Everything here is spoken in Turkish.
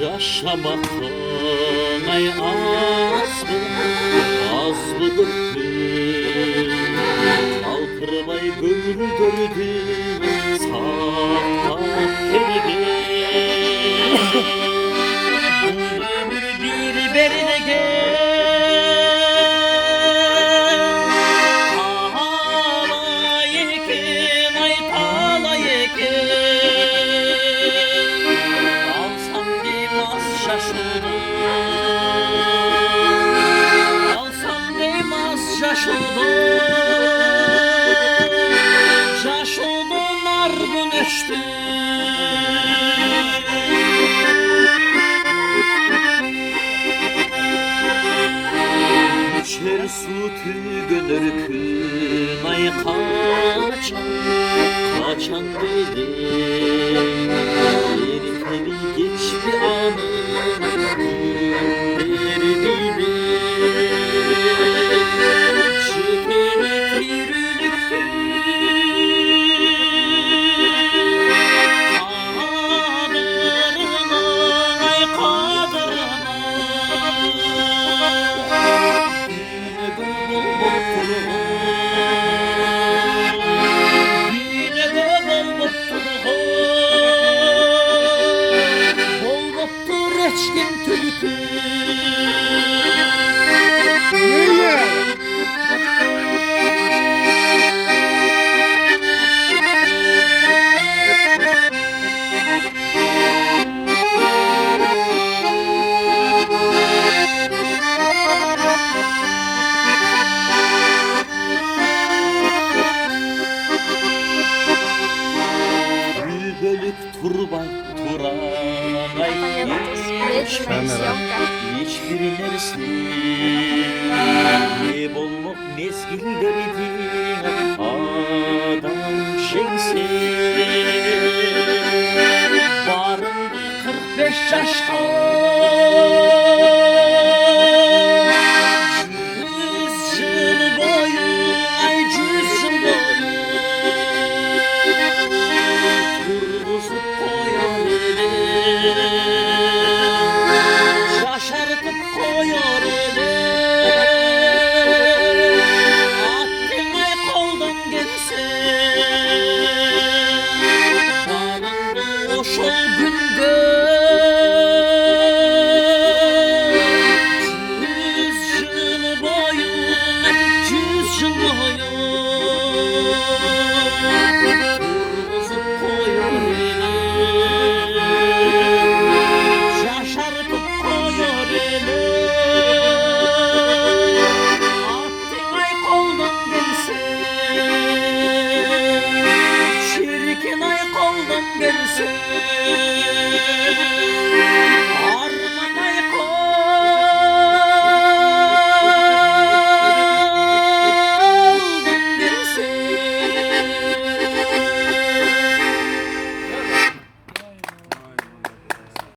Yaşamaktan ay az mıdır Kalkırmay gönül dördü sağ bir berine gel Ağlayıken ay talayıken Alsam demaz şaşırdım Alsam demaz şaşırdım Şaşırdım argın öçtü Düşer su tügünürkün ay kaçan dedi Bir tabi geç bir anı derdini Çekilip yürülüktü Kadırına ay kadırına Yine de bolmoktu reçkin tülkü Turbay Turanay hiçbir neresi ne bolluk mezgillerdi adam şeysi Barın 45 yaşta Cüz yıl boyu ay cüz yıl boyu Şaşartıp koyar ele Attın ay koldan gelse Bağlandı o şol günde Yüz yıl boyu, yüz yıl boyu Turguzup koyar ele Şaşartıp koyar ele Attın ay koldan gelse Çirkin ay koldan gelse